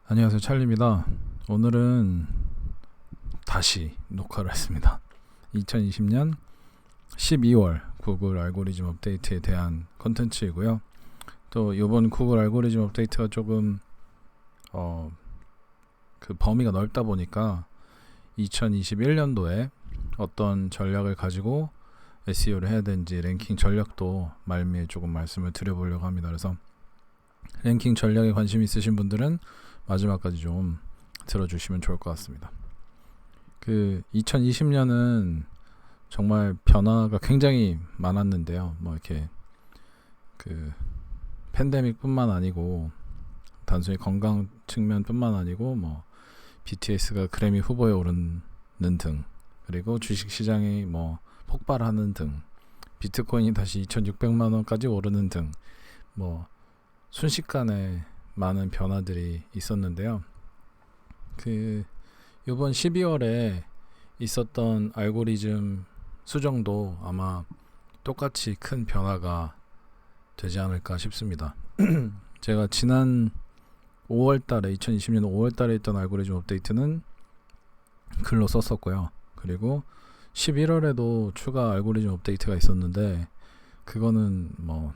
안녕하세요, 찰리입니다. 오늘은 다시 녹화를 했습니다. 2020년 12월 구글 알고리즘 업데이트에 대한 컨텐츠이고요. 또 이번 구글 알고리즘 업데이트가 조금 그 범위가 넓다 보니까 2021년도에 어떤 전략을 가지고 SEO를 해야 되는지 랭킹 전략도 말미에 조금 말씀을 드려보려고 합니다. 그래서 랭킹 전략에 관심 있으신 분들은 마지막까지 좀 들어주시면 좋을 것 같습니다. 그 2020년은 정말 변화가 굉장히 많았는데요. 뭐 이렇게 그 팬데믹뿐만 아니고 단순히 건강 측면뿐만 아니고 뭐 BTS가 그래미 후보에 오르는 등, 그리고 주식 시장이 뭐 폭발하는 등, 비트코인이 다시 2,600만 원까지 오르는 등, 뭐 순식간에 많은 변화들이 있었는데요. 그 이번 12월에 있었던 알고리즘 수정도 아마 똑같이 큰 변화가 되지 않을까 싶습니다. 제가 지난 5월달에 2020년 5월달에 있던 알고리즘 업데이트는 글로 썼었고요. 그리고 11월에도 추가 알고리즘 업데이트가 있었는데 그거는 뭐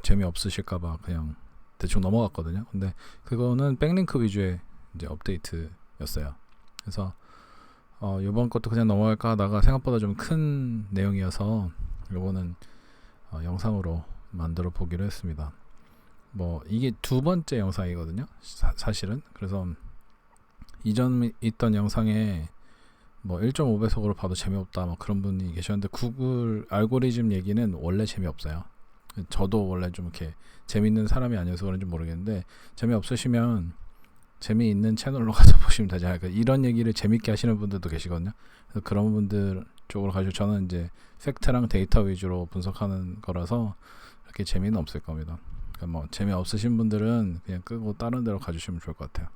재미없으실까봐 그냥 대충 넘어갔거든요. 근데 그거는 백링크 위주의 이제 업데이트였어요. 그래서 이번 것도 그냥 넘어갈까 하다가 생각보다 좀 큰 내용이어서 이거는 영상으로 만들어 보기로 했습니다. 뭐 이게 두 번째 영상이거든요. 사실은. 그래서 이전 있던 영상에 뭐 1.5배속으로 봐도 재미없다 뭐 그런 분이 계셨는데, 구글 알고리즘 얘기는 원래 재미없어요. 저도 원래 좀 이렇게 재미있는 사람이 아니어서 그런지 모르겠는데, 재미없으시면 재미있는 채널로 가서 보시면 되지 않을까. 이런 얘기를 재밌게 하시는 분들도 계시거든요. 그래서 그런 분들 쪽으로 가시고, 저는 이제 팩트랑 데이터 위주로 분석하는 거라서 그렇게 재미는 없을 겁니다. 그러니까 뭐 재미없으신 분들은 그냥 끄고 다른 데로 가주시면 좋을 것 같아요.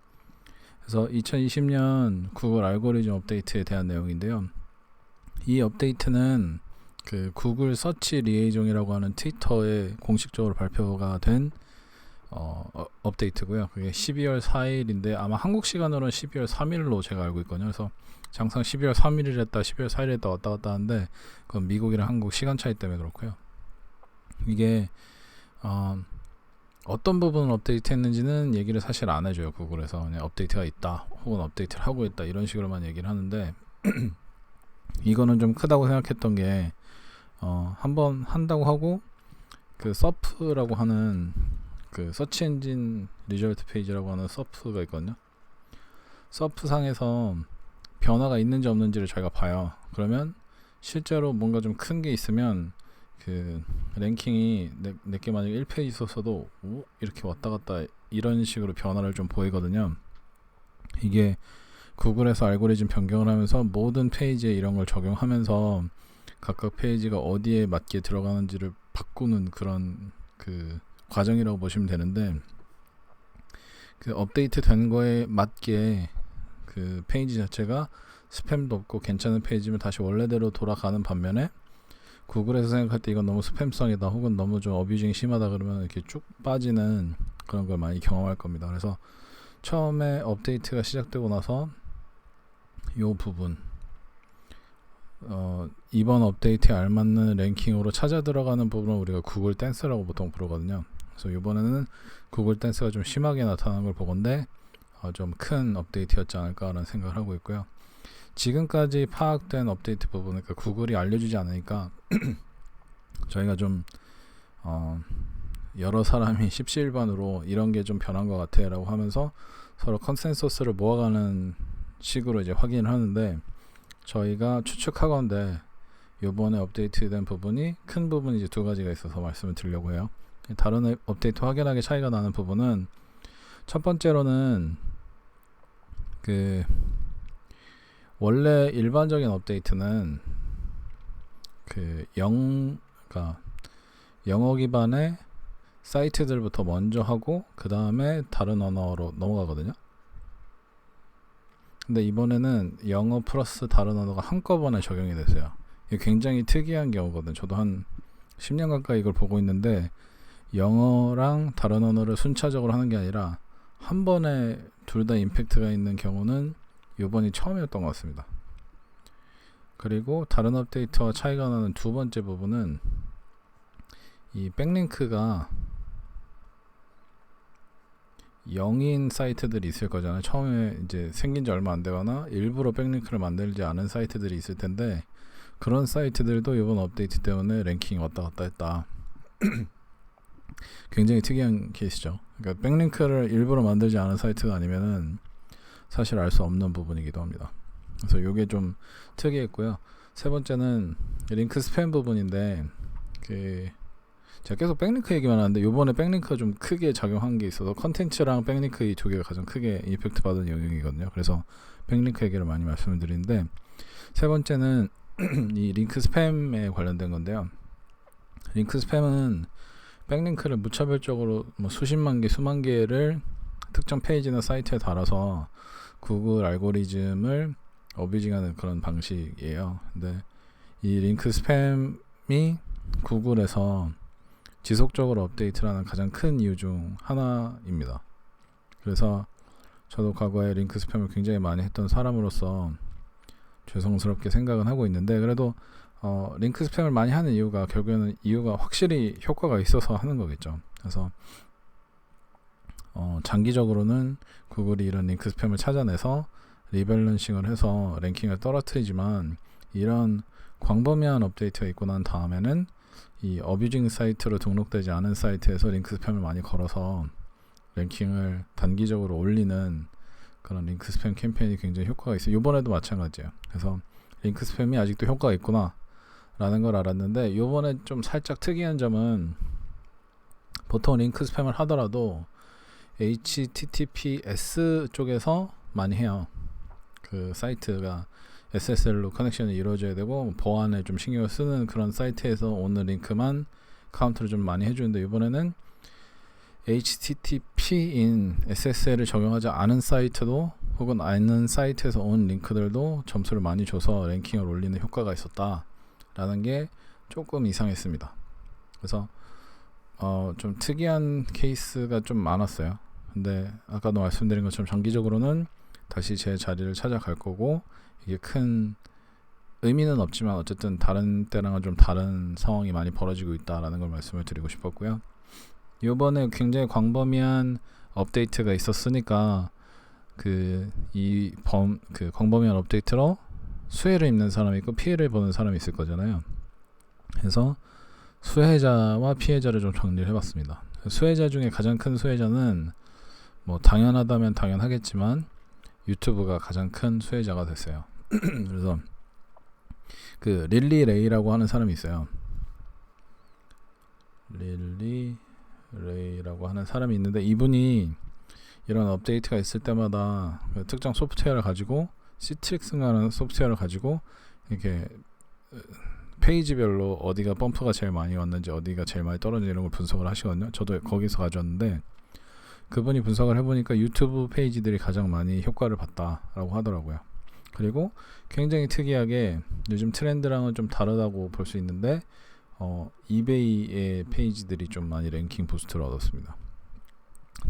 그래서 2020년 구글 알고리즘 업데이트에 대한 내용인데요. 이 업데이트는 그 구글 서치 리에이종이라고 하는 트위터에 공식적으로 발표가 된 업데이트고요. 그게 12월 4일인데 아마 한국 시간으로는 12월 3일로 제가 알고 있거든요. 그래서 항상 12월 3일을 했다 12월 4일에 했다 왔다 갔다 하는데, 그건 미국이랑 한국 시간 차이 때문에 그렇고요. 이게 어떤 부분을 업데이트 했는지는 얘기를 사실 안 해줘요. 구글에서 그냥 업데이트가 있다 혹은 업데이트를 하고 있다 이런 식으로만 얘기를 하는데 이거는 좀 크다고 생각했던 게 한번 한다고 하고 그 서프라고 하는 그 서치 엔진 리저트 페이지라고 하는 서프가 있거든요. 서프 상에서 변화가 있는지 없는지를 저희가 봐요. 그러면 실제로 뭔가 좀 큰 게 있으면 그 랭킹이 내게 만약에 1페이지 있었어도 이렇게 왔다 갔다 이런 식으로 변화를 좀 보이거든요. 이게 구글에서 알고리즘 변경을 하면서 모든 페이지에 이런 걸 적용하면서 각각 페이지가 어디에 맞게 들어가는지를 바꾸는 그런 그 과정이라고 보시면 되는데, 그 업데이트 된 거에 맞게 그 페이지 자체가 스팸도 없고 괜찮은 페이지면 다시 원래대로 돌아가는 반면에, 구글에서 생각할 때 이건 너무 스팸성이다 혹은 너무 좀 어뷰징이 심하다 그러면 이렇게 쭉 빠지는 그런 걸 많이 경험할 겁니다. 그래서 처음에 업데이트가 시작되고 나서 이 부분 이번 업데이트에 알맞는 랭킹으로 찾아 들어가는 부분을 우리가 구글 댄스라고 보통 부르거든요. 그래서 이번에는 구글 댄스가 좀 심하게 나타난 걸 보건데 좀 큰 업데이트였지 않을까라는 생각을 하고 있고요. 지금까지 파악된 업데이트 부분, 그러니까 구글이 알려주지 않으니까 저희가 좀 여러 사람이 십시일반으로 이런 게 좀 변한 것 같아 라고 하면서 서로 컨센서스를 모아가는 식으로 이제 확인을 하는데, 저희가 추측하건대 요번에 업데이트된 부분이 큰 부분이 이제 두 가지가 있어서 말씀을 드리려고 해요. 다른 업데이트 확연하게 차이가 나는 부분은, 첫 번째로는 그 원래 일반적인 업데이트는 그 그러니까 영어 기반의 사이트들부터 먼저 하고 그 다음에 다른 언어로 넘어가거든요. 근데 이번에는 영어 플러스 다른 언어가 한꺼번에 적용이 됐어요. 이게 굉장히 특이한 경우거든요. 저도 한 10년 가까이 이걸 보고 있는데, 영어랑 다른 언어를 순차적으로 하는 게 아니라 한 번에 둘 다 임팩트가 있는 경우는 이번이 처음이었던 것 같습니다. 그리고 다른 업데이트와 차이가 나는 두 번째 부분은 이 백링크가 0인 사이트들이 있을 거잖아요. 처음에 이제 생긴 지 얼마 안 되거나 일부러 백링크를 만들지 않은 사이트들이 있을 텐데, 그런 사이트들도 이번 업데이트 때문에 랭킹이 왔다 갔다 했다. 굉장히 특이한 케이스죠. 그러니까 백링크를 일부러 만들지 않은 사이트가 아니면은 사실 알 수 없는 부분이기도 합니다. 그래서 이게 좀 특이했고요. 세 번째는 링크 스팸 부분인데, 제가 계속 백링크 얘기만 하는데 요번에 백링크가 좀 크게 작용한 게 있어서 컨텐츠랑 백링크 이 두 개가 가장 크게 이펙트 받은 영역이거든요. 그래서 백링크 얘기를 많이 말씀을 드리는데, 세 번째는 이 링크 스팸에 관련된 건데요. 링크 스팸은 백링크를 무차별적으로 뭐 수십만 개, 수만 개를 특정 페이지나 사이트에 달아서 구글 알고리즘을 어뷰징하는 그런 방식이에요. 근데 이 링크 스팸이 구글에서 지속적으로 업데이트를 하는 가장 큰 이유 중 하나입니다. 그래서 저도 과거에 링크 스팸을 굉장히 많이 했던 사람으로서 죄송스럽게 생각은 하고 있는데, 그래도 링크 스팸을 많이 하는 이유가 결국에는 이유가 확실히 효과가 있어서 하는 거겠죠. 그래서 장기적으로는 구글이 이런 링크 스팸을 찾아내서 리밸런싱을 해서 랭킹을 떨어뜨리지만, 이런 광범위한 업데이트가 있고 난 다음에는 이 어뷰징 사이트로 등록되지 않은 사이트에서 링크 스팸을 많이 걸어서 랭킹을 단기적으로 올리는 그런 링크 스팸 캠페인이 굉장히 효과가 있어요. 이번에도 마찬가지예요. 그래서 링크 스팸이 아직도 효과가 있구나 라는 걸 알았는데, 이번에 좀 살짝 특이한 점은 보통 링크 스팸을 하더라도 HTTPS 쪽에서 많이 해요. 그 사이트가 SSL로 커넥션이 이루어져야 되고 보안에 좀 신경을 쓰는 그런 사이트에서 오는 링크만 카운트를 좀 많이 해주는데, 이번에는 HTTP인 SSL을 적용하지 않은 사이트도 혹은 않은 사이트에서 온 링크들도 점수를 많이 줘서 랭킹을 올리는 효과가 있었다라는 게 조금 이상했습니다. 그래서 좀 특이한 케이스가 좀 많았어요. 근데 아까도 말씀드린 것처럼 장기적으로는 다시 제 자리를 찾아갈 거고, 이게 큰 의미는 없지만 어쨌든 다른 때랑은 좀 다른 상황이 많이 벌어지고 있다라는 걸 말씀을 드리고 싶었고요. 이번에 굉장히 광범위한 업데이트가 있었으니까 광범위한 업데이트로 수혜를 입는 사람이 있고 피해를 보는 사람이 있을 거잖아요. 그래서 수혜자와 피해자를 좀 정리를 해봤습니다. 수혜자 중에 가장 큰 수혜자는 뭐 당연하다면 당연하겠지만 유튜브가 가장 큰 수혜자가 됐어요. 그래서 그 릴리 레이라고 하는 사람이 있어요. 릴리 레이라고 하는 사람이 있는데, 이분이 이런 업데이트가 있을 때마다 그 특정 소프트웨어를 가지고 시트릭스라는 소프트웨어를 가지고 이렇게 페이지별로 어디가 펌프가 제일 많이 왔는지 어디가 제일 많이 떨어지는 이런 걸 분석을 하시거든요. 저도 거기서 가져왔는데, 그분이 분석을 해보니까 유튜브 페이지들이 가장 많이 효과를 봤다라고 하더라고요. 그리고 굉장히 특이하게 요즘 트렌드랑은 좀 다르다고 볼 수 있는데, 이베이의 페이지들이 좀 많이 랭킹 부스트를 얻었습니다.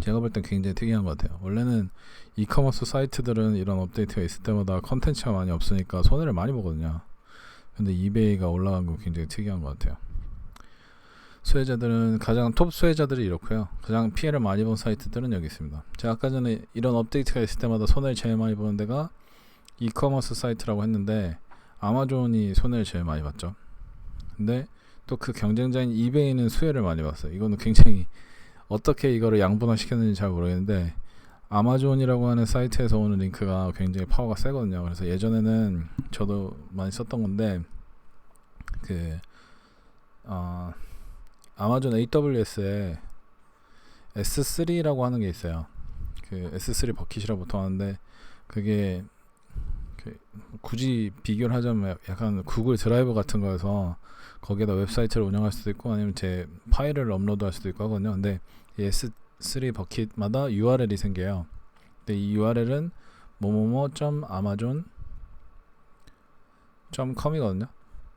제가 볼 땐 굉장히 특이한 것 같아요. 원래는 이커머스 사이트들은 이런 업데이트가 있을 때마다 컨텐츠가 많이 없으니까 손해를 많이 보거든요. 근데 이베이가 올라간 거 굉장히 특이한 것 같아요. 수혜자들은 가장 톱 수혜자들이 이렇고요. 가장 피해를 많이 본 사이트들은 여기 있습니다. 제가 아까 전에 이런 업데이트가 있을 때마다 손해를 제일 많이 보는 데가 이커머스 사이트라고 했는데, 아마존이 손해를 제일 많이 봤죠. 근데 또 그 경쟁자인 이베이는 수혜를 많이 봤어요. 이거는 굉장히 어떻게 이거를 양분화 시켰는지 잘 모르겠는데, 아마존이라고 하는 사이트에서 오는 링크가 굉장히 파워가 세거든요. 그래서 예전에는 저도 많이 썼던 건데, 아마존 AWS에 S3라고 하는 게 있어요. 그 S3 버킷이라고 보통 하는데, 그게 굳이 비교를 하자면 약간 구글 드라이브 같은 거여서 거기에다 웹사이트를 운영할 수도 있고 아니면 제 파일을 업로드할 수도 있고 하거든요. 근데 이 S3 버킷마다 URL이 생겨요. 근데 이 URL은 뭐뭐뭐.amazon.com이거든요.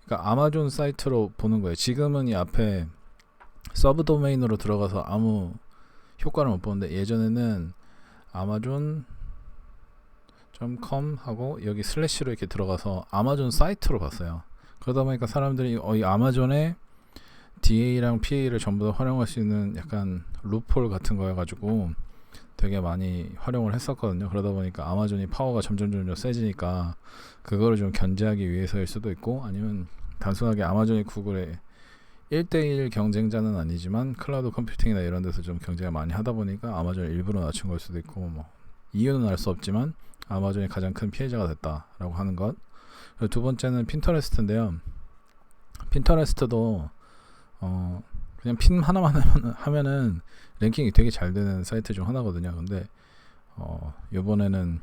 그러니까 아마존 사이트로 보는 거예요. 지금은 이 앞에 서브 도메인으로 들어가서 아무 효과를 못 보는데, 예전에는 아마존.com 하고 여기 슬래시로 이렇게 들어가서 아마존 사이트로 봤어요. 그러다 보니까 사람들이 이 아마존에 DA랑 PA를 전부 다 활용할 수 있는 약간 루폴 같은 거여가지고 되게 많이 활용을 했었거든요. 그러다 보니까 아마존이 파워가 점점 세지니까 그거를 좀 견제하기 위해서일 수도 있고, 아니면 단순하게 아마존이 구글의 1대1 경쟁자는 아니지만 클라우드 컴퓨팅이나 이런 데서 좀 경쟁을 많이 하다 보니까 아마존을 일부러 낮춘 걸 수도 있고, 뭐 이유는 알 수 없지만 아마존이 가장 큰 피해자가 됐다라고 하는 것. 그리고 두 번째는 핀터레스트인데요. 핀터레스트도 그냥 핀 하나만 하면은 랭킹이 되게 잘 되는 사이트 중 하나거든요. 근데 요번에는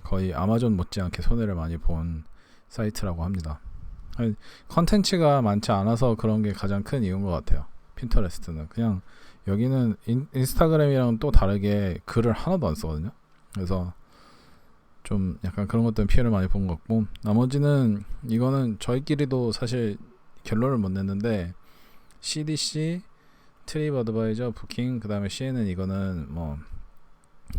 거의 아마존 못지않게 손해를 많이 본 사이트라고 합니다. 컨텐츠가 많지 않아서 그런 게 가장 큰 이유인 것 같아요. 핀터레스트는 그냥 여기는 인스타그램이랑 또 다르게 글을 하나도 안 쓰거든요. 그래서 좀 약간 그런 것들은 피해를 많이 본 것 같고, 나머지는 이거는 저희끼리도 사실 결론을 못 냈는데 CDC, 트립어드바이저, 부킹, 그 다음에 CNN, 이거는 뭐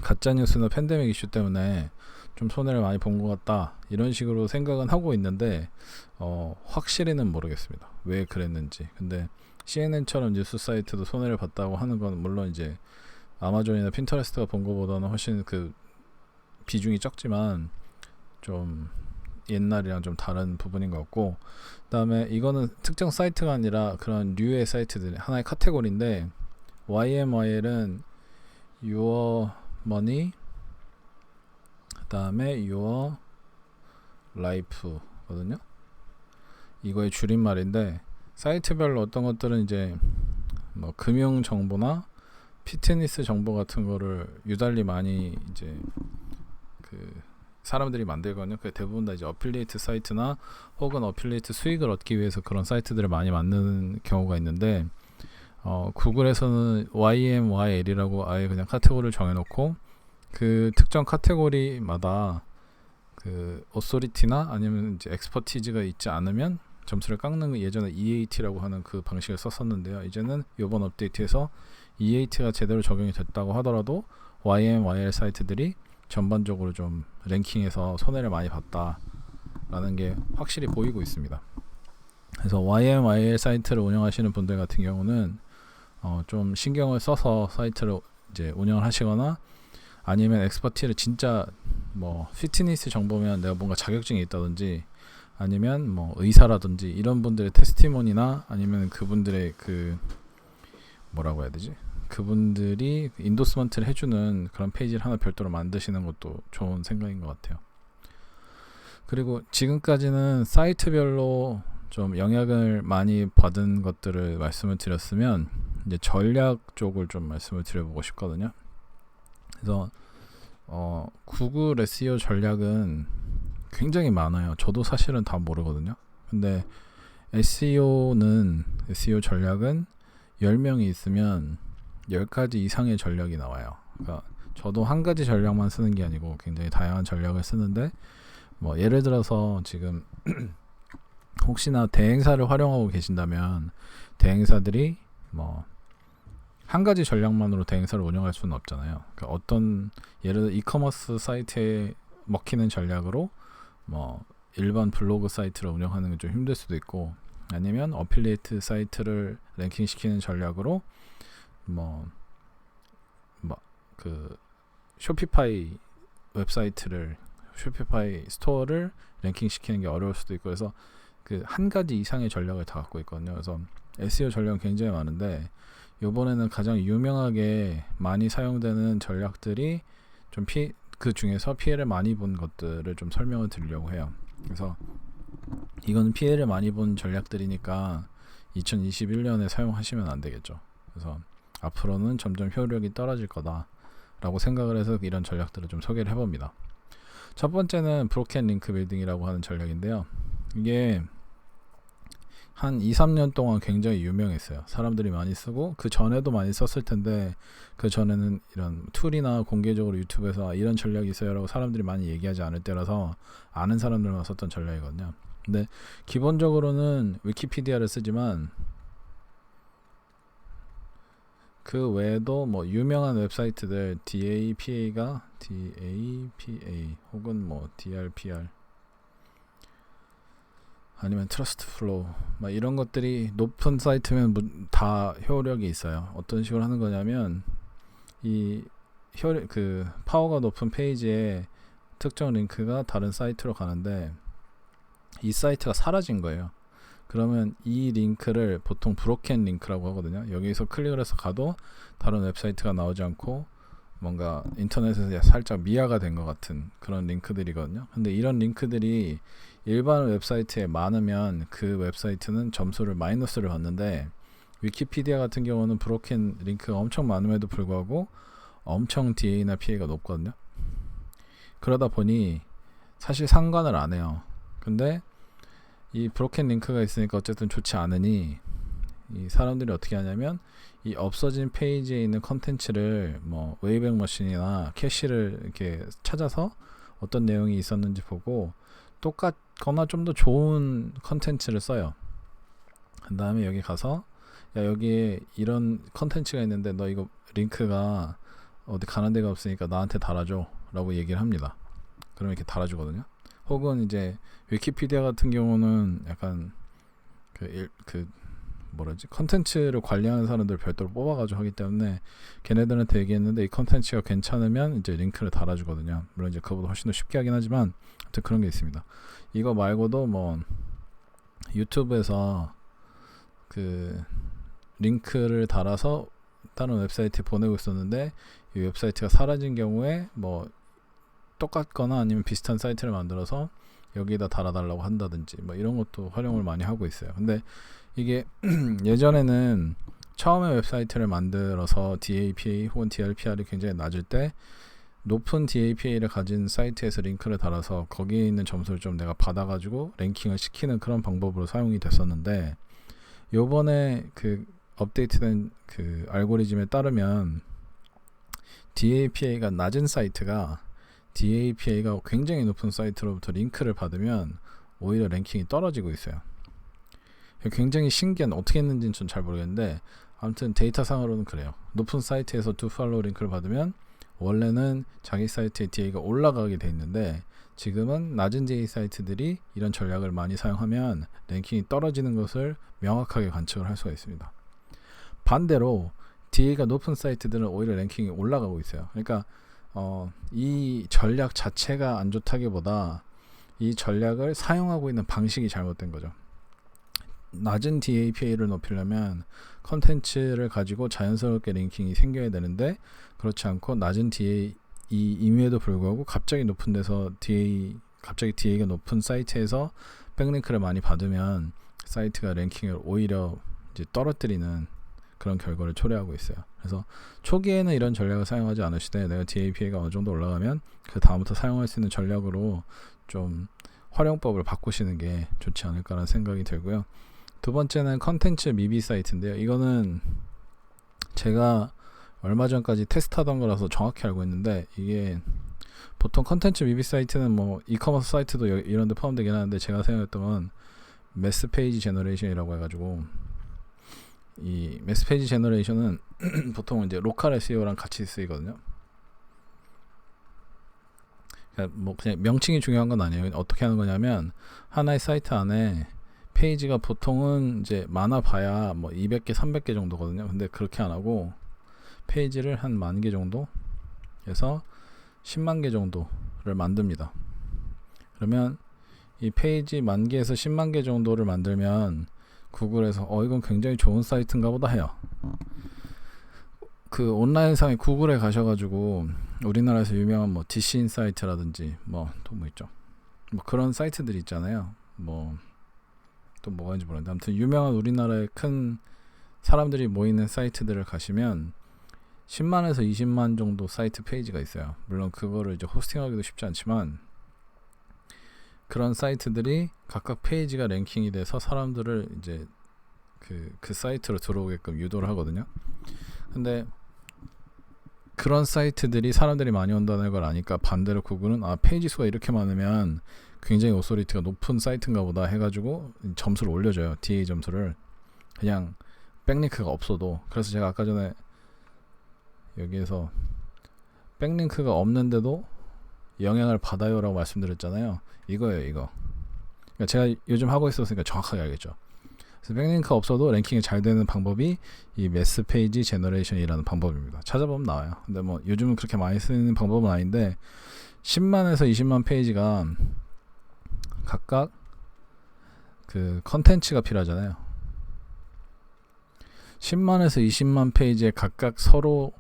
가짜뉴스나 팬데믹 이슈 때문에 좀 손해를 많이 본 것 같다, 이런 식으로 생각은 하고 있는데 확실히는 모르겠습니다, 왜 그랬는지. 근데 CNN처럼 뉴스 사이트도 손해를 봤다고 하는 건 물론 이제 아마존이나 핀터레스트가 본 것보다는 훨씬 그 비중이 적지만 좀 옛날이랑 좀 다른 부분인 것 같고, 그 다음에 이거는 특정 사이트가 아니라 그런 류의 사이트들 하나의 카테고리인데, YMYL은 Your Money, 그 다음에 Your Life 거든요. 이거의 줄임말인데, 사이트별로 어떤 것들은 이제 뭐 금융 정보나 피트니스 정보 같은 거를 유달리 많이 이제 그 사람들이 만들거든요. 그 대부분 다 이제 어필리에이트 사이트나 혹은 어필리에이트 수익을 얻기 위해서 그런 사이트들을 많이 만드는 경우가 있는데, 구글에서는 YMYL이라고 아예 그냥 카테고리를 정해놓고 그 특정 카테고리마다 그 어소리티나 아니면 이제 엑스퍼티즈가 있지 않으면 점수를 깎는, 예전에 EAT라고 하는 그 방식을 썼었는데요. 이제는 이번 업데이트에서 EAT가 제대로 적용이 됐다고 하더라도 YMYL 사이트들이 전반적으로 좀 랭킹에서 손해를 많이 봤다라는 게 확실히 보이고 있습니다. 그래서 YMYL 사이트를 운영하시는 분들 같은 경우는 좀 신경을 써서 사이트를 이제 운영을 하시거나, 아니면 엑스퍼티를 진짜 뭐 피트니스 정보면 내가 뭔가 자격증이 있다든지, 아니면 뭐 의사라든지 이런 분들의 테스티모니나 아니면 그분들의 그 뭐라고 해야 되지? 그분들이 인도스먼트를 해주는 그런 페이지를 하나 별도로 만드시는 것도 좋은 생각인 것 같아요. 그리고 지금까지는 사이트별로 좀 영향을 많이 받은 것들을 말씀을 드렸으면, 이제 전략 쪽을 좀 말씀을 드려보고 싶거든요. 그래서 구글 SEO 전략은 굉장히 많아요. 저도 사실은 다 모르거든요. 근데 SEO 전략은 10명이 있으면 10가지 이상의 전략이 나와요. 그러니까 저도 한 가지 전략만 쓰는 게 아니고 굉장히 다양한 전략을 쓰는데, 뭐 예를 들어서 지금 혹시나 대행사를 활용하고 계신다면, 대행사들이 뭐 한 가지 전략만으로 대행사를 운영할 수는 없잖아요. 그러니까 어떤 예를 들어 이커머스 사이트에 먹히는 전략으로 뭐 일반 블로그 사이트를 운영하는 게 좀 힘들 수도 있고, 아니면 어필리에이트 사이트를 랭킹시키는 전략으로 그 쇼피파이 웹사이트를, 쇼피파이 스토어를 랭킹시키는 게 어려울 수도 있고, 그래서 그 한 가지 이상의 전략을 다 갖고 있거든요. 그래서 SEO 전략은 굉장히 많은데, 이번에는 가장 유명하게 많이 사용되는 전략들이 좀 그 중에서 피해를 많이 본 것들을 좀 설명을 드리려고 해요. 그래서 이건 피해를 많이 본 전략들이니까 2021년에 사용하시면 안 되겠죠. 그래서 앞으로는 점점 효율력이 떨어질 거다라고 생각을 해서 이런 전략들을 좀 소개를 해봅니다. 첫 번째는 브로켄 링크 빌딩이라고 하는 전략인데요. 이게 한 2-3년 동안 굉장히 유명했어요. 사람들이 많이 쓰고, 그 전에도 많이 썼을 텐데, 그 전에는 이런 툴이나 공개적으로 유튜브에서 이런 전략이 있어요 라고 사람들이 많이 얘기하지 않을 때라서 아는 사람들만 썼던 전략이거든요. 근데 기본적으로는 위키피디아를 쓰지만 그 외에도 뭐 유명한 웹사이트들 DAPA 혹은 뭐 DRPR 아니면 트러스트 플로우 막 이런 것들이 높은 사이트면 다 효력이 있어요. 어떤 식으로 하는 거냐면 그 파워가 높은 페이지에 특정 링크가 다른 사이트로 가는데 이 사이트가 사라진 거예요. 그러면 이 링크를 보통 브로켄 링크라고 하거든요. 여기서 클릭을 해서 가도 다른 웹사이트가 나오지 않고 뭔가 인터넷에서 살짝 미아가 된 것 같은 그런 링크들이거든요. 근데 이런 링크들이 일반 웹사이트에 많으면 그 웹사이트는 점수를 마이너스를 받는데 위키피디아 같은 경우는 브로켄 링크가 엄청 많음에도 불구하고 엄청 DA나 PA가 높거든요. 그러다 보니 사실 상관을 안 해요. 근데 이 브로켄 링크가 있으니까 어쨌든 좋지 않으니 이 사람들이 어떻게 하냐면 이 없어진 페이지에 있는 컨텐츠를 뭐 웨이백 머신이나 캐시를 이렇게 찾아서 어떤 내용이 있었는지 보고 똑같거나 좀 더 좋은 컨텐츠를 써요. 그 다음에 여기 가서 야 여기에 이런 컨텐츠가 있는데 너 이거 링크가 어디 가는 데가 없으니까 나한테 달아줘 라고 얘기를 합니다. 그러면 이렇게 달아주거든요. 혹은 이제 위키피디아 같은 경우는 약간 컨텐츠를 관리하는 사람들 별도로 뽑아가지고 하기 때문에 걔네들한테 얘기했는데 이 컨텐츠가 괜찮으면 이제 링크를 달아주거든요. 물론 이제 그거보다 훨씬 더 쉽게 하긴 하지만 아무튼 그런 게 있습니다. 이거 말고도 뭐 유튜브에서 그 링크를 달아서 다른 웹사이트에 보내고 있었는데 이 웹사이트가 사라진 경우에 뭐 똑같거나 아니면 비슷한 사이트를 만들어서 여기다 달아달라고 한다든지 뭐 이런 것도 활용을 많이 하고 있어요. 근데 이게 예전에는 처음에 웹사이트를 만들어서 DAPA 혹은 DRPR이 굉장히 낮을 때 높은 DAPA를 가진 사이트에서 링크를 달아서 거기에 있는 점수를 좀 내가 받아가지고 랭킹을 시키는 그런 방법으로 사용이 됐었는데 요번에 그 업데이트된 그 알고리즘에 따르면 DAPA가 낮은 사이트가 DAPA가 굉장히 높은 사이트로부터 링크를 받으면 오히려 랭킹이 떨어지고 있어요. 굉장히 신기한, 어떻게 했는지는 전 잘 모르겠는데 아무튼 데이터상으로는 그래요. 높은 사이트에서 두 팔로우 링크를 받으면 원래는 자기 사이트의 DA가 올라가게 돼 있는데 지금은 낮은 DA 사이트들이 이런 전략을 많이 사용하면 랭킹이 떨어지는 것을 명확하게 관측을 할 수가 있습니다. 반대로 DA가 높은 사이트들은 오히려 랭킹이 올라가고 있어요. 그러니까 이 전략 자체가 안 좋다기보다 이 전략을 사용하고 있는 방식이 잘못된 거죠. 낮은 DAPA를 높이려면 컨텐츠를 가지고 자연스럽게 랭킹이 생겨야 되는데 그렇지 않고 낮은 DA임에도 불구하고 갑자기 높은 데서 갑자기 DA가 높은 사이트에서 백링크를 많이 받으면 사이트가 랭킹을 오히려 이제 떨어뜨리는 그런 결과를 초래하고 있어요. 그래서 초기에는 이런 전략을 사용하지 않으시되 내가 DAPA가 어느 정도 올라가면 그 다음부터 사용할 수 있는 전략으로 좀 활용법을 바꾸시는 게 좋지 않을까라는 생각이 들고요. 두 번째는 컨텐츠 미비 사이트인데요. 이거는 제가 얼마 전까지 테스트하던 거라서 정확히 알고 있는데 이게 보통 컨텐츠 미비 사이트는 뭐 이커머스 사이트도 이런 데 포함되긴 하는데 제가 생각했던 건 매스 페이지 제너레이션이라고 해가지고 이 매스 페이지 제너레이션은 보통 이제 로컬 SEO랑 같이 쓰이거든요. 그러니까 뭐 그냥 명칭이 중요한 건 아니에요. 어떻게 하는 거냐면 하나의 사이트 안에 페이지가 보통은 이제 많아 봐야 뭐 200개, 300개 정도거든요. 근데 그렇게 안 하고 페이지를 한 10,000개 정도 해서 10만 개 정도를 만듭니다. 그러면 이 페이지 10,000개에서 10만 개 정도를 만들면 구글에서 이건 굉장히 좋은 사이트인가 보다 해요. 그 온라인상의 구글에 가셔가지고 우리나라에서 유명한 뭐 디시인 사이트라든지 뭐 또 뭐 있죠. 뭐 그런 사이트들이 있잖아요. 뭐 또 뭐가 있는지 모르겠는데 아무튼 유명한 우리나라의 큰 사람들이 모이는 사이트들을 가시면 10만에서 20만 정도 사이트 페이지가 있어요. 물론 그거를 이제 호스팅하기도 쉽지 않지만 그런 사이트들이 각각 페이지가 랭킹이 돼서 사람들을 이제 그 사이트로 들어오게끔 유도를 하거든요. 근데 그런 사이트들이 사람들이 많이 온다는 걸 아니까 반대로 구글은 페이지 수가 이렇게 많으면 굉장히 오소리티가 높은 사이트인가 보다 해가지고 점수를 올려줘요. DA 점수를. 그냥 백링크가 없어도. 그래서 제가 아까 전에 여기에서 백링크가 없는데도 영향을 받아요라고 말씀드렸잖아요. 이거예요, 이거. 그러니까 제가 요즘 하고 있었으니까 정확하게 알겠죠. 그래서 백링크가 없어도 랭킹이 잘 되는 방법이 이 매스 페이지 제너레이션이라는 방법입니다. 찾아보면 나와요. 근데 뭐 요즘은 그렇게 많이 쓰는 방법은 아닌데 10만에서 20만 페이지가 각각 그 컨텐츠가 필요하잖아요. 10만에서 20만 페이지에 각각 서로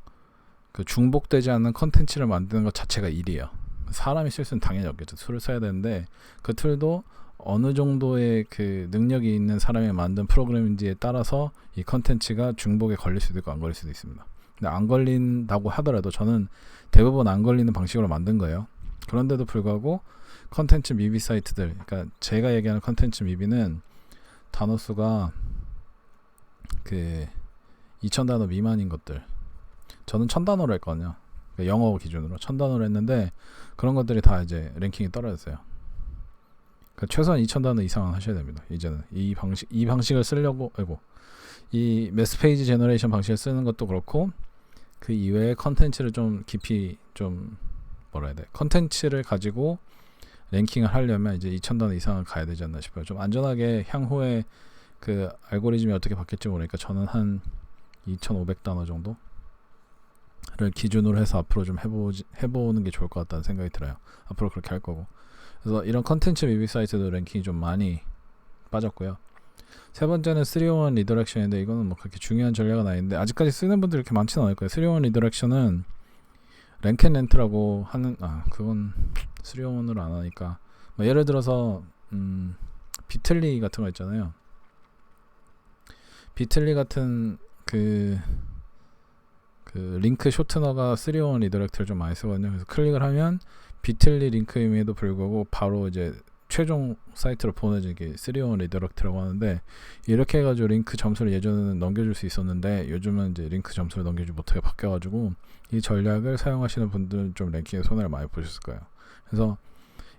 그 중복되지 않는 컨텐츠를 만드는 것 자체가 일이에요. 사람이 쓸 수는 당연히 없겠죠. 툴을 써야 되는데 그 툴도 어느 정도의 그 능력이 있는 사람이 만든 프로그램인지에 따라서 이 컨텐츠가 중복에 걸릴 수도 있고 안 걸릴 수도 있습니다. 근데 안 걸린다고 하더라도 저는 대부분 안 걸리는 방식으로 만든 거예요. 그런데도 불구하고 컨텐츠 미비 사이트들, 그러니까 제가 얘기하는 컨텐츠 미비는 단어 수가 그 2000단어 미만인 것들, 저는 1000단어로 했거든요. 그러니까 영어 기준으로 1000단어로 했는데 그런 것들이 다 이제 랭킹이 떨어졌어요. 그러니까 최소한 2000단어 이상은 하셔야 됩니다. 이제는 이 방식을 쓰려고, 이 매스 페이지 제너레이션 방식을 쓰는 것도 그렇고 그 이외에 컨텐츠를 좀 깊이 좀 뭐라 해야 돼, 컨텐츠를 가지고 랭킹을 하려면 이제 2000단어 이상은 가야 되지 않나 싶어요. 좀 안전하게 향후에 그 알고리즘이 어떻게 바뀔지 모르니까 저는 한 2500단어 정도를 기준으로 해서 앞으로 좀 해보는 게 좋을 것 같다는 생각이 들어요. 앞으로 그렇게 할 거고. 그래서 이런 컨텐츠 리뷰 사이트도 랭킹이 좀 많이 빠졌고요. 세 번째는 301 리더렉션인데 이거는 뭐 그렇게 중요한 전략은 아닌데 아직까지 쓰는 분들이 이렇게 많지는 않을 거예요. 301 리더렉션은 랭앤렌트라고 하는, 그건 301으로 안 하니까 뭐 예를 들어서 비틀리 같은 거 있잖아요. 비틀리 같은 그 링크 쇼트너가 301 리더렉트를 좀 많이 쓰거든요. 그래서 클릭을 하면 비틀리 링크임에도 불구하고 바로 이제 최종 사이트로 보내지게 301 리더렉트라고 하는데, 이렇게 해가지고 링크 점수를 예전에는 넘겨줄 수 있었는데 요즘은 이제 링크 점수를 넘겨주지 못하게 바뀌어가지고 이 전략을 사용하시는 분들은 좀 랭킹에 손해를 많이 보셨을 거예요. 그래서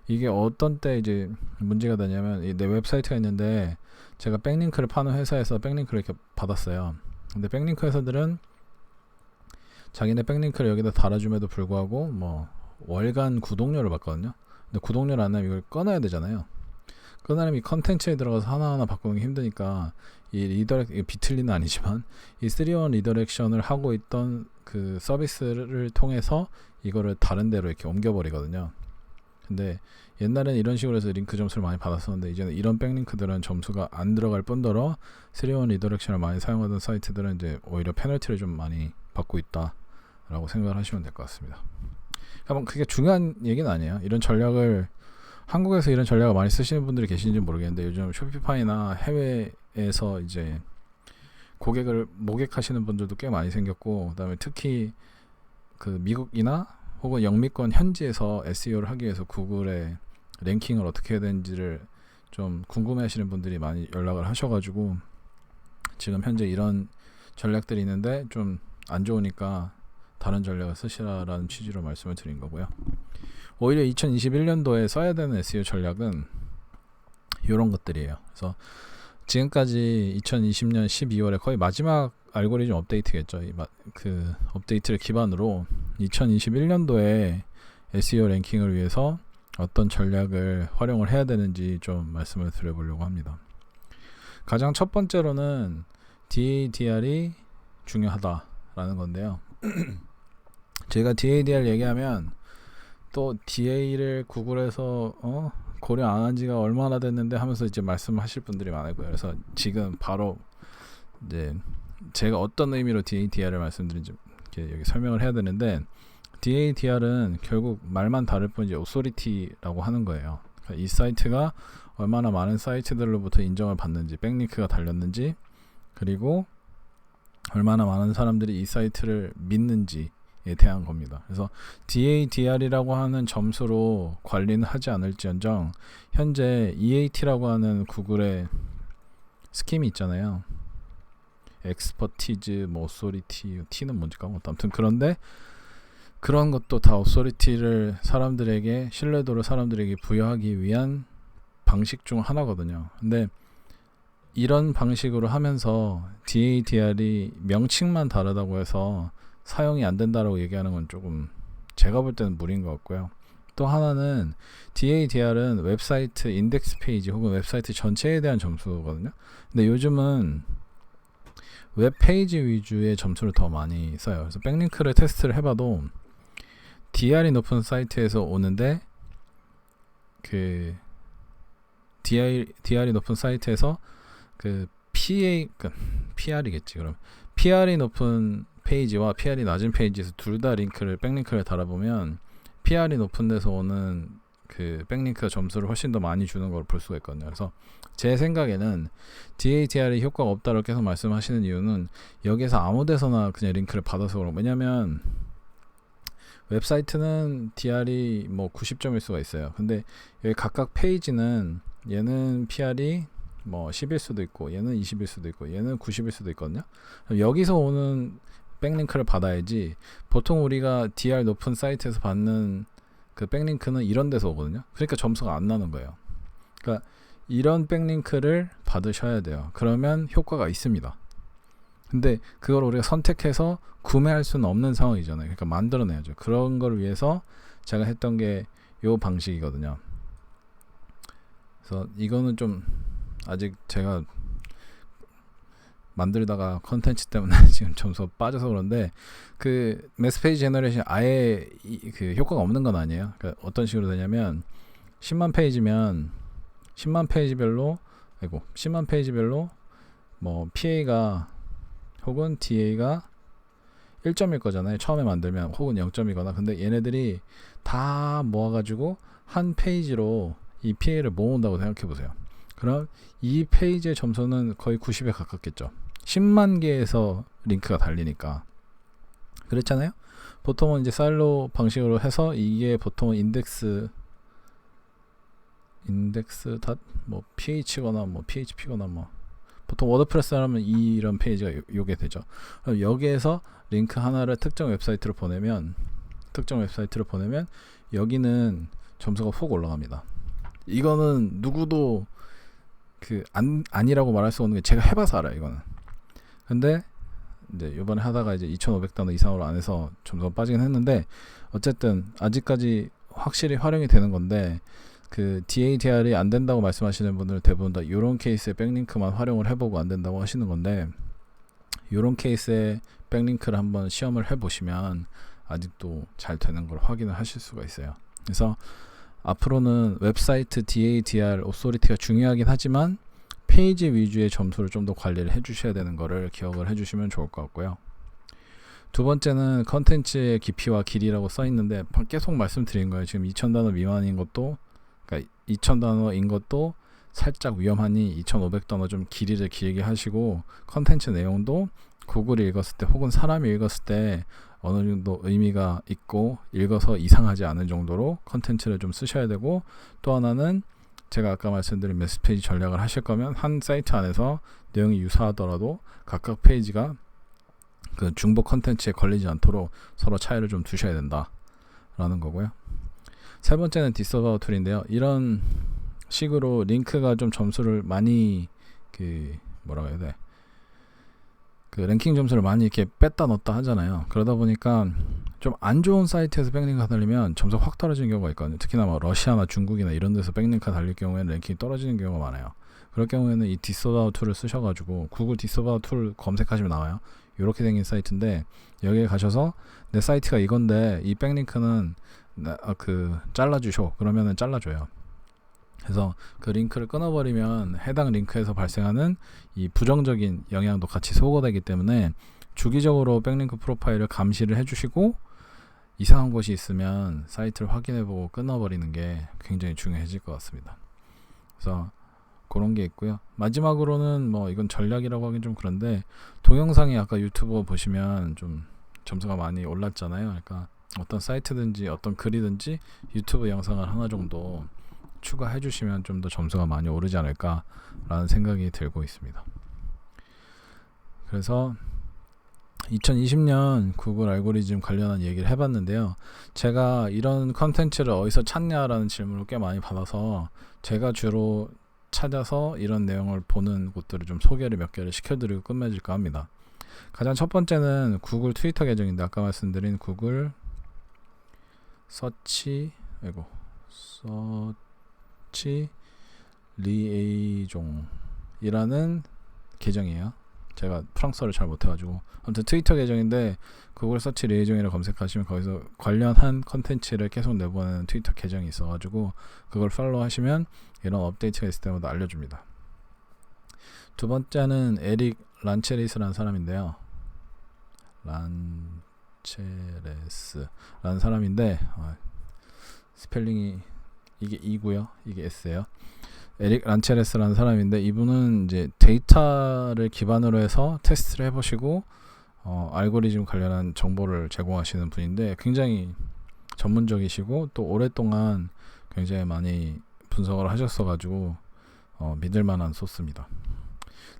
이게 어떤 때 이제 문제가 되냐면, 내 웹사이트가 있는데 제가 백링크를 파는 회사에서 백링크를 이렇게 받았어요. 근데 백링크 회사들은 자기네 백링크를 여기다 달아줌에도 불구하고 뭐 월간 구독료를 받거든요. 근데 구독료를 안 하면 이걸 끊어야 되잖아요. 끊으려면 이 컨텐츠에 들어가서 하나하나 바꾸는 게 힘드니까 이 비틀리는 아니지만 이 301 리더렉션을 하고 있던 그 서비스를 통해서 이거를 다른 데로 이렇게 옮겨버리거든요. 근데 옛날에는 이런 식으로 해서 링크 점수를 많이 받았었는데 이제는 이런 백링크들은 점수가 안 들어갈 뿐더러 301 리더렉션을 많이 사용하던 사이트들은 이제 오히려 페널티를 좀 많이 받고 있다라고 생각을 하시면 될 것 같습니다. 그러니까 그게 중요한 얘기는 아니에요. 이런 전략을 한국에서 이런 전략을 많이 쓰시는 분들이 계신지 모르겠는데 요즘 쇼피파이나 해외에서 이제 고객을 모객하시는 분들도 꽤 많이 생겼고, 그다음에 특히 그 미국이나 혹은 영미권 현지에서 SEO를 하기 위해서 구글의 랭킹을 어떻게 해야 되는지를 좀 궁금해하시는 분들이 많이 연락을 하셔가지고 지금 현재 이런 전략들이 있는데 좀 안 좋으니까 다른 전략을 쓰시라라는 취지로 말씀을 드린 거고요. 오히려 2021년도에 써야 되는 SEO 전략은 이런 것들이에요. 그래서 지금까지 2020년 12월에 거의 마지막 알고리즘 업데이트겠죠. 그 업데이트를 기반으로 2021년도에 SEO 랭킹을 위해서 어떤 전략을 활용을 해야 되는지 좀 말씀을 드려보려고 합니다. 가장 첫 번째로는 DADR이 중요하다라는 건데요. 제가 DADR 얘기하면 또 DA를 구글에서 고려 안 한 지가 얼마나 됐는데 하면서 이제 말씀하실 분들이 많을 거예요. 그래서 지금 바로 이제 제가 어떤 의미로 DADR을 말씀드린지 이렇게 여기 설명을 해야 되는데, DADR은 결국 말만 다를 뿐 이제 오소리티라고 하는 거예요. 그러니까 이 사이트가 얼마나 많은 사이트들로부터 인정을 받는지, 백링크가 달렸는지, 그리고 얼마나 많은 사람들이 이 사이트를 믿는지에 대한 겁니다. 그래서 DADR이라고 하는 점수로 관리는 하지 않을지언정 현재 EAT라고 하는 구글의 스킴이 있잖아요. 엑스퍼티즈, 뭐 오소리티, T는 뭔지 까먹었다. 아무튼 그런데 그런 것도 다 오소리티를 사람들에게, 신뢰도를 사람들에게 부여하기 위한 방식 중 하나거든요. 근데 이런 방식으로 하면서 DADR이 명칭만 다르다고 해서 사용이 안 된다라고 얘기하는 건 조금 제가 볼 때는 무리인 것 같고요. 또 하나는 DADR은 웹사이트 인덱스 페이지 혹은 웹사이트 전체에 대한 점수거든요. 근데 요즘은 웹페이지 위주의 점수를 더 많이 써요. 그래서 백링크를 테스트를 해봐도 DR이 높은 사이트에서 오는데 그 DR이 높은 사이트에서 그 PR이겠지. 그럼 PR이 높은 페이지와 PR이 낮은 페이지에서 둘 다 백링크를 달아보면 PR이 높은 데서 오는 그 백링크 점수를 훨씬 더 많이 주는 걸 볼 수가 있거든요. 그래서 제 생각에는 DATR이 효과가 없다고 계속 말씀하시는 이유는 여기에서 아무 데서나 그냥 링크를 받아서 그런. 왜냐면 웹사이트는 DR이 뭐 90점일 수가 있어요. 근데 여기 각각 페이지는 얘는 PR이 뭐 10일 수도 있고 얘는 20일 수도 있고 얘는 90일 수도 있거든요. 여기서 오는 백링크를 받아야지. 보통 우리가 DR 높은 사이트에서 받는 그 백링크는 이런 데서 오거든요. 그러니까 점수가 안 나는 거예요. 그러니까 이런 백링크를 받으셔야 돼요. 그러면 효과가 있습니다. 근데 그걸 우리가 선택해서 구매할 수는 없는 상황이잖아요. 그러니까 만들어내야죠. 그런 걸 위해서 제가 했던 게 요 방식이거든요. 그래서 이거는 좀 아직 제가 만들다가 컨텐츠 때문에 지금 점수가 빠져서 그런데 그 매스페이지 제너레이션 아예 그 효과가 없는 건 아니에요. 그러니까 어떤 식으로 되냐면 10만 페이지면 10만 페이지별로 뭐 PA가 혹은 DA가 1점일 거잖아요. 처음에 만들면 혹은 0점이거나. 근데 얘네들이 다 모아가지고 한 페이지로 이 PA를 모은다고 생각해 보세요. 그럼 이 페이지의 점수는 거의 90에 가깝겠죠. 10만 개에서 링크가 달리니까. 그렇잖아요. 보통은 이제 사일로 방식으로 해서 이게 보통은 인덱스 뭐 ph거나 뭐 php거나 뭐 보통 워드프레스 하면 이런 페이지가 요게 되죠. 그럼 여기에서 링크 하나를 특정 웹사이트로 보내면 여기는 점수가 훅 올라갑니다. 이거는 누구도 아니라고 말할 수 없는 게 제가 해봐서 알아요. 이거는. 근데 이제 이번에 하다가 이제 2,500단어 이상으로 안 해서 점수가 빠지긴 했는데 어쨌든 아직까지 확실히 활용이 되는 건데 그 DATR이 안 된다고 말씀하시는 분들 대부분 다 이런 케이스에 백링크만 활용을 해보고 안 된다고 하시는 건데 이런 케이스에 백링크를 한번 시험을 해보시면 아직도 잘 되는 걸 확인을 하실 수가 있어요. 그래서 앞으로는 웹사이트 DATR 오소리티가 중요하긴 하지만 페이지 위주의 점수를 좀 더 관리를 해주셔야 되는 거를 기억을 해주시면 좋을 것 같고요. 두 번째는 컨텐츠의 깊이와 길이라고 써 있는데 계속 말씀드린 거예요. 지금 2,000단어 미만인 것도, 그러니까 2,000단어인 것도 살짝 위험하니 2,500단어 좀 길이를 길게 하시고 컨텐츠 내용도 구글이 읽었을 때 혹은 사람이 읽었을 때 어느 정도 의미가 있고 읽어서 이상하지 않은 정도로 컨텐츠를 좀 쓰셔야 되고, 또 하나는 제가 아까 말씀드린 매스페이지 전략을 하실 거면 한 사이트 안에서 내용이 유사하더라도 각각 페이지가 그 중복 컨텐츠에 걸리지 않도록 서로 차이를 좀 두셔야 된다라는 거고요. 세 번째는 디서버 툴인데요. 이런 식으로 링크가 좀 점수를 많이 뭐라고 해야 돼? 그 랭킹 점수를 많이 이렇게 뺐다 넣었다 하잖아요. 그러다 보니까 좀 안 좋은 사이트에서 백링크가 달리면 점수가 확 떨어지는 경우가 있거든요. 특히나 뭐 러시아나 중국이나 이런 데서 백링크가 달릴 경우에는 랭킹이 떨어지는 경우가 많아요. 그럴 경우에는 이 디서버 툴을 쓰셔가지고 구글 디서버 툴 검색하시면 나와요. 이렇게 생긴 사이트인데 여기에 가셔서 내 사이트가 이건데 이 백링크는 잘라주셔. 그러면은 잘라줘요. 그래서 그 링크를 끊어버리면 해당 링크에서 발생하는 이 부정적인 영향도 같이 소거되기 때문에 주기적으로 백링크 프로파일을 감시를 해주시고 이상한 곳이 있으면 사이트를 확인해보고 끊어버리는 게 굉장히 중요해질 것 같습니다. 그래서 그런 게 있고요. 마지막으로는 뭐 이건 전략이라고 하긴 좀 그런데 동영상이 아까 유튜브 보시면 좀 점수가 많이 올랐잖아요. 그러니까 어떤 사이트든지 어떤 글이든지 유튜브 영상을 하나 정도 추가해 주시면 좀 더 점수가 많이 오르지 않을까라는 생각이 들고 있습니다. 그래서 2020년 구글 알고리즘 관련한 얘기를 해봤는데요. 제가 이런 컨텐츠를 어디서 찾냐라는 질문을 꽤 많이 받아서 제가 주로 찾아서 이런 내용을 보는 곳들을 좀 소개를 몇 개를 시켜드리고 끝맺을까 합니다. 가장 첫 번째는 구글 트위터 계정인데 아까 말씀드린 구글 서치 리에이종이라는 계정이에요. 제가 프랑스어를 잘 못해가지고 아무튼 트위터 계정인데 구글 서치 리에이종이라 검색하시면 거기서 관련한 컨텐츠를 계속 내보내는 트위터 계정이 있어가지고 그걸 팔로우 하시면 이런 업데이트가 있을 때마다 알려줍니다. 두 번째는 에릭 란체리스라는 사람인데요. 란체레스라는 사람인데 스펠링이 이게 E고요. 이게 S예요. 에릭 란체레스라는 사람인데 이분은 이제 데이터를 기반으로 해서 테스트를 해보시고 알고리즘 관련한 정보를 제공하시는 분인데 굉장히 전문적이시고 또 오랫동안 굉장히 많이 분석을 하셨어가지고 믿을만한 소스입니다.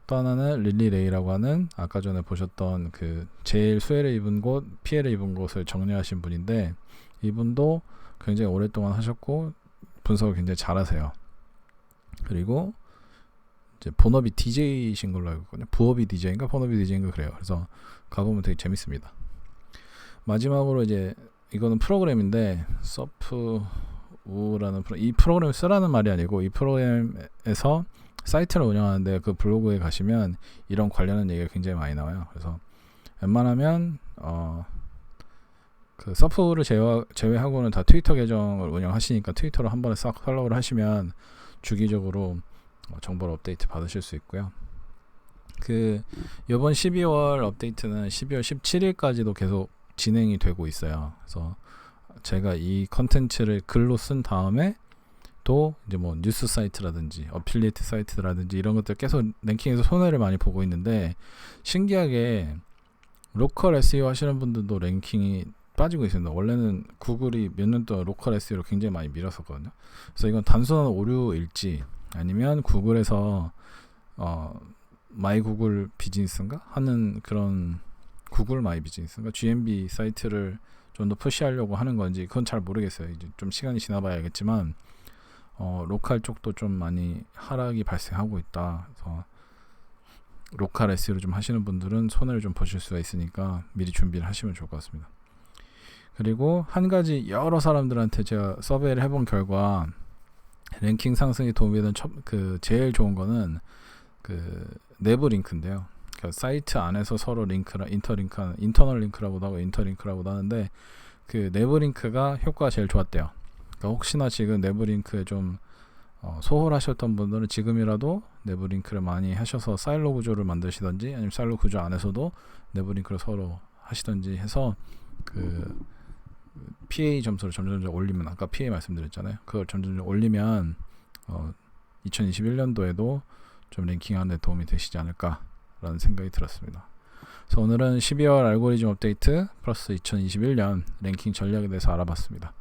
또 하나는 릴리 레이라고 하는 아까 전에 보셨던 그 제일 수혜를 입은 곳, 피해를 입은 곳을 정리하신 분인데 이분도 굉장히 오랫동안 하셨고 분석을 굉장히 잘하세요. 그리고 이제 본업이 DJ이신 걸로 알고 있거든요. 부업이 DJ인가 본업이 DJ인가 그래요. 그래서 가보면 되게 재밌습니다. 마지막으로 이제 이거는 프로그램인데 서프우라는 이 프로그램을 쓰라는 말이 아니고 이 프로그램에서 사이트를 운영하는데 그 블로그에 가시면 이런 관련한 얘기가 굉장히 많이 나와요. 그래서 웬만하면 그 서프를 제외하고는 다 트위터 계정을 운영하시니까 트위터로 한 번에 싹 팔로우를 하시면 주기적으로 정보를 업데이트 받으실 수 있고요. 그 이번 12월 업데이트는 12월 17일까지도 계속 진행이 되고 있어요. 그래서 제가 이 컨텐츠를 글로 쓴 다음에 또 이제 뭐 뉴스 사이트라든지 어필리에이트 사이트라든지 이런 것들 계속 랭킹에서 손해를 많이 보고 있는데 신기하게 로컬 SEO 하시는 분들도 랭킹이 빠지고 있습니다. 원래는 구글이 몇 년 동안 로컬 SEO를 굉장히 많이 밀었었거든요. 그래서 이건 단순한 오류일지 아니면 구글에서 마이 구글 비즈니스인가 하는 그런 구글 마이 비즈니스인가 GMB 사이트를 좀 더 푸시하려고 하는 건지 그건 잘 모르겠어요. 이제 좀 시간이 지나봐야 알겠지만 로컬 쪽도 좀 많이 하락이 발생하고 있다. 그래서 로컬 SEO를 좀 하시는 분들은 손해를 좀 보실 수가 있으니까 미리 준비를 하시면 좋을 것 같습니다. 그리고 한 가지 여러 사람들한테 제가 서베이를 해본 결과 랭킹 상승에 도움이 되는 제일 좋은 거는 그 내부 링크인데요. 그러니까 사이트 안에서 서로 링크랑 인터널 링크라고도 하고 인터링크라고도 하는데 그 내부 링크가 효과가 제일 좋았대요. 그러니까 혹시나 지금 내부 링크에 좀 소홀하셨던 분들은 지금이라도 내부 링크를 많이 하셔서 사일로 구조를 만드시던지 아니면 사일로 구조 안에서도 내부 링크를 서로 하시던지 해서 그 PA 점수를 점점 올리면 아까 PA 말씀드렸잖아요. 그걸 점점 올리면 2021년도에도 좀 랭킹하는 데 도움이 되시지 않을까라는 생각이 들었습니다. 그래서 오늘은 12월 알고리즘 업데이트 플러스 2021년 랭킹 전략에 대해서 알아봤습니다.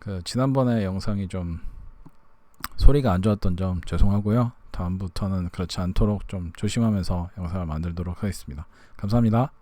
그 지난번에 영상이 좀 소리가 안 좋았던 점 죄송하고요. 다음부터는 그렇지 않도록 좀 조심하면서 영상을 만들도록 하겠습니다. 감사합니다.